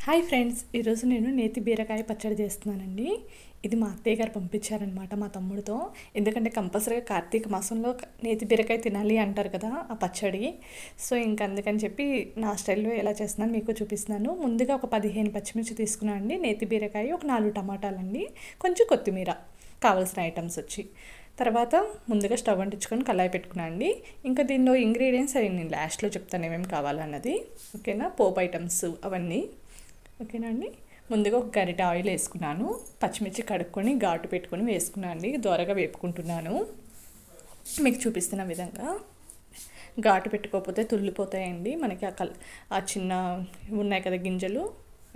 Hi friends, ఈరోజు నేను నేతి బీరకాయ పచ్చడి చేస్తున్నానండి. ఇది మా అత్తయ్య గారు పంపించారనమాట మా తమ్ముడితో. ఎందుకంటే కంపల్సరీగా కార్తీక మాసంలో నేతి బీరకాయ తినాలి అంటారు కదా ఆ పచ్చడి. సో ఇంక అందుకని చెప్పి నా స్టైల్లో ఎలా చేస్తున్నాను మీకు చూపిస్తున్నాను. ముందుగా ఒక 15 పచ్చిమిర్చి తీసుకున్నాను అండి, నేతి బీరకాయ ఒక 4 టమాటాలండి, కొంచెం కొత్తిమీర, కావాల్సిన ఐటమ్స్ వచ్చి. తర్వాత ముందుగా స్టవ్ అంటించుకొని కళాయి పెట్టుకున్నాను అండి. ఇంకా దీనిలో ఇంగ్రీడియంట్స్ అవి నేను లాస్ట్లో చెప్తాను ఏమేమి కావాలన్నది. ఓకేనా, పోపు ఐటమ్స్ అవన్నీ. ఓకేనా అండి. ముందుగా ఒక గరిటె ఆయిల్ వేసుకున్నాను. పచ్చిమిర్చి కడుక్కొని ఘాటు పెట్టుకొని వేసుకున్నాను అండి. దోరగా వేపుకుంటున్నాను మీకు చూపిస్తున్న విధంగా. ఘాటు పెట్టుకోకపోతే తుల్లిపోతాయండి మనకి. ఆ చిన్న ఉన్నాయి కదా గింజలు,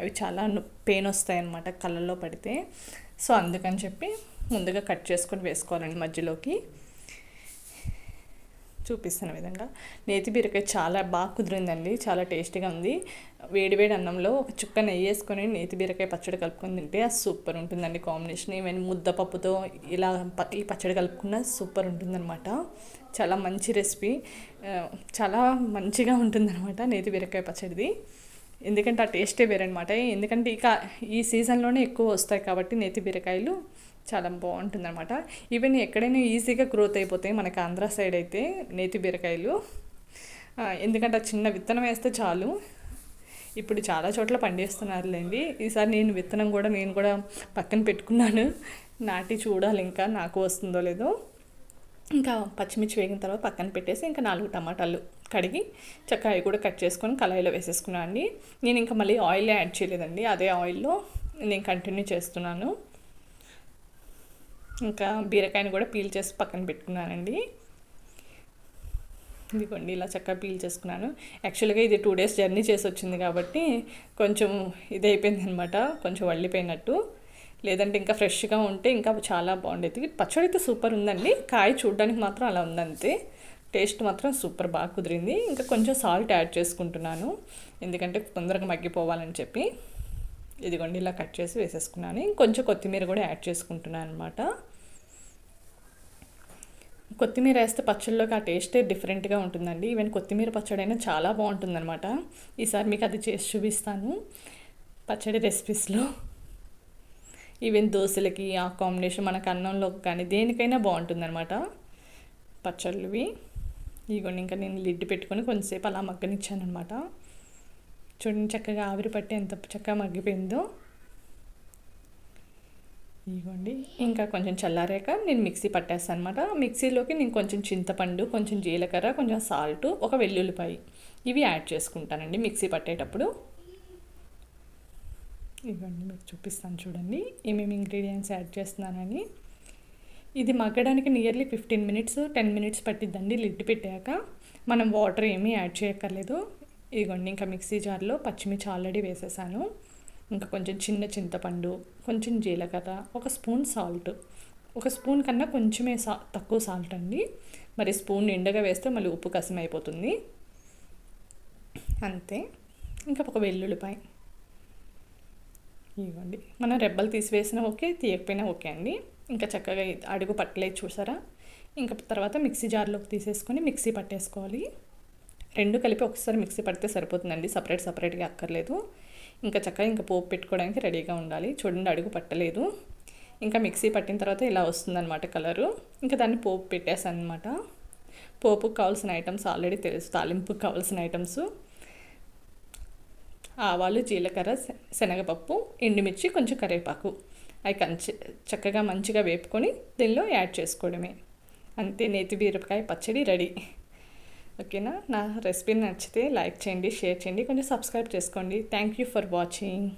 అవి చాలా పెయిన్ వస్తాయి అన్నమాట కళ్ళల్లో పడితే. సో అందుకని చెప్పి ముందుగా కట్ చేసుకొని వేసుకోవాలండి మధ్యలోకి. చూపిస్తున్న విధంగా నేతి బీరకాయ చాలా బాగా కుదిరిందండి, చాలా టేస్టీగా ఉంది. వేడివేడి అన్నంలో ఒక చుక్క నెయ్యి వేసుకొని నేతి బీరకాయ పచ్చడి కలుపుకొని తింటే అది సూపర్ ఉంటుందండి కాంబినేషన్. ఈవెన్ ముద్దపప్పుతో ఇలా ఈ పచ్చడి కలుపుకున్న సూపర్ ఉంటుందన్నమాట. చాలా మంచి రెసిపీ, చాలా మంచిగా ఉంటుందన్నమాట నేతి బీరకాయ పచ్చడిది. ఎందుకంటే ఆ టేస్టే వేరనమాట. ఎందుకంటే ఈ సీజన్లోనే ఎక్కువ వస్తాయి కాబట్టి నేతి బీరకాయలు చాలా బాగుంటుందన్నమాట. ఈవెన్ ఎక్కడైనా ఈజీగా గ్రోత్ అయిపోతాయి మనకి ఆంధ్ర సైడ్ అయితే నేతి బీరకాయలు. ఎందుకంటే చిన్న విత్తనం వేస్తే చాలు. ఇప్పుడు చాలా చోట్ల పండిస్తున్నారులేండి. ఈసారి నేను కూడా పక్కన పెట్టుకున్నాను, నాటి చూడాలి ఇంకా నాకు వస్తుందో లేదో. ఇంకా పచ్చిమిర్చి వేగిన తర్వాత పక్కన పెట్టేసి ఇంకా 4 టమాటాలు కడిగి చక్కగా కూడా కట్ చేసుకొని కళాయిలో వేసేసుకున్నాను అండి. నేను ఇంకా మళ్ళీ ఆయిల్ యాడ్ చేయలేదండి, అదే ఆయిల్లో నేను కంటిన్యూ చేస్తున్నాను. ఇంకా బీరకాయని కూడా పీల్ చేసి పక్కన పెట్టుకున్నానండి. ఇదిగోండి ఇలా చక్కగా పీల్ చేసుకున్నాను. యాక్చువల్గా ఇది 2 days జర్నీ చేసి వచ్చింది కాబట్టి కొంచెం ఇది అయిపోయింది అనమాట, కొంచెం వళ్ళిపోయినట్టు. లేదంటే ఇంకా ఫ్రెష్గా ఉంటే ఇంకా చాలా బాగుండేది. పచ్చడి అయితే సూపర్ ఉందండి, కాయ చూడడానికి మాత్రం అలా ఉందంతే. టేస్ట్ మాత్రం సూపర్ బాగా కుదిరింది. ఇంకా కొంచెం సాల్ట్ యాడ్ చేసుకుంటున్నాను ఎందుకంటే తొందరగా మగ్గిపోవాలని చెప్పి. ఇదిగోండి ఇలా కట్ చేసి వేసేసుకున్నాను. ఇంకొంచెం కొత్తిమీర కూడా యాడ్ చేసుకుంటున్నాను అనమాట. కొత్తిమీర వేస్తే పచ్చళ్ళలోకి ఆ టేస్టే డిఫరెంట్గా ఉంటుందండి. ఈవెన్ కొత్తిమీర పచ్చడి అయినా చాలా బాగుంటుందన్నమాట. ఈసారి మీకు అది చేసి చూపిస్తాను పచ్చడి రెసిపీస్లో. ఈవెన్ దోశలకి ఆ కాంబినేషన్ మనకు అన్నంలోకి కానీ దేనికైనా బాగుంటుందన్నమాట పచ్చళ్ళవి. ఇదిగోండి ఇంకా నేను లిడ్ పెట్టుకొని కొంచెంసేపు అలా మగ్గనిచ్చాను అనమాట. చూడండి చక్కగా ఆవిరి పట్టి ఎంత చక్కగా మగ్గిపోయిందో. ఇదిగోండి ఇంకా కొంచెం చల్లారాక నేను మిక్సీ పట్టేస్తాను అనమాట. మిక్సీలోకి నేను కొంచెం చింతపండు, కొంచెం జీలకర్ర, కొంచెం సాల్ట్, ఒక వెల్లుల్లిపాయ ఇవి యాడ్ చేసుకుంటానండి మిక్సీ పట్టేటప్పుడు. ఇవన్నీ మీకు చూపిస్తాను చూడండి ఏమేమి ఇంగ్రీడియంట్స్ యాడ్ చేస్తున్నానని. ఇది మగ్గడానికి నియర్లీ 15 minutes 10 minutes పట్టిద్దండి లిడ్ పెట్టాక. మనం వాటర్ ఏమీ యాడ్ చేయక్కర్లేదు. ఇదిగోండి ఇంకా మిక్సీ జార్లో పచ్చిమిర్చి ఆల్రెడీ వేసేసాను. ఇంకా కొంచెం చిన్న చింతపండు, కొంచెం జీలకర్ర, 1 స్పూన్ సాల్ట్, 1 స్పూన్ కన్నా కొంచెమే తక్కువ సాల్ట్ అండి. మరి స్పూన్ నిండుగా వేస్తే మళ్ళీ ఉప్పు కసం అయిపోతుంది అంతే. ఇంకా ఒక వెల్లుల్లిపాయ. ఇవ్వండి మనం రెబ్బలు తీసివేసినా ఓకే, తీయకపోయినా ఓకే అండి. ఇంకా చక్కగా అడుగు పట్టలేదు చూసారా. ఇంకా తర్వాత మిక్సీ జార్లోకి తీసేసుకొని మిక్సీ పట్టేసుకోవాలి. 2 కలిపి ఒకసారి మిక్సీ పడితే సరిపోతుందండి, సపరేట్గా అక్కర్లేదు. ఇంకా చక్కగా ఇంకా పోపు పెట్టుకోవడానికి రెడీగా ఉండాలి. చూడండి అడుగు పట్టలేదు. ఇంకా మిక్సీ పట్టిన తర్వాత ఇలా వస్తుందన్నమాట కలరు. ఇంకా దాన్ని పోపు పెట్టేసాను అనమాట. పోపుకు కావాల్సిన ఐటమ్స్ ఆల్రెడీ తెలుసు. తాలింపుకి కావాల్సిన ఐటమ్స్ ఆవాలు, జీలకర్ర, శనగపప్పు, ఎండుమిర్చి, కొంచెం కరివేపాకు అవి చక్కగా మంచిగా వేపుకొని దీనిలో యాడ్ చేసుకోవడమే అంతే. నేతి బీరకాయ పచ్చడి రెడీ. ఓకేనా. నా రెసిపీ నచ్చితే లైక్ చేయండి, షేర్ చేయండి, కొంచెం సబ్స్క్రైబ్ చేసుకోండి. Thank you for watching.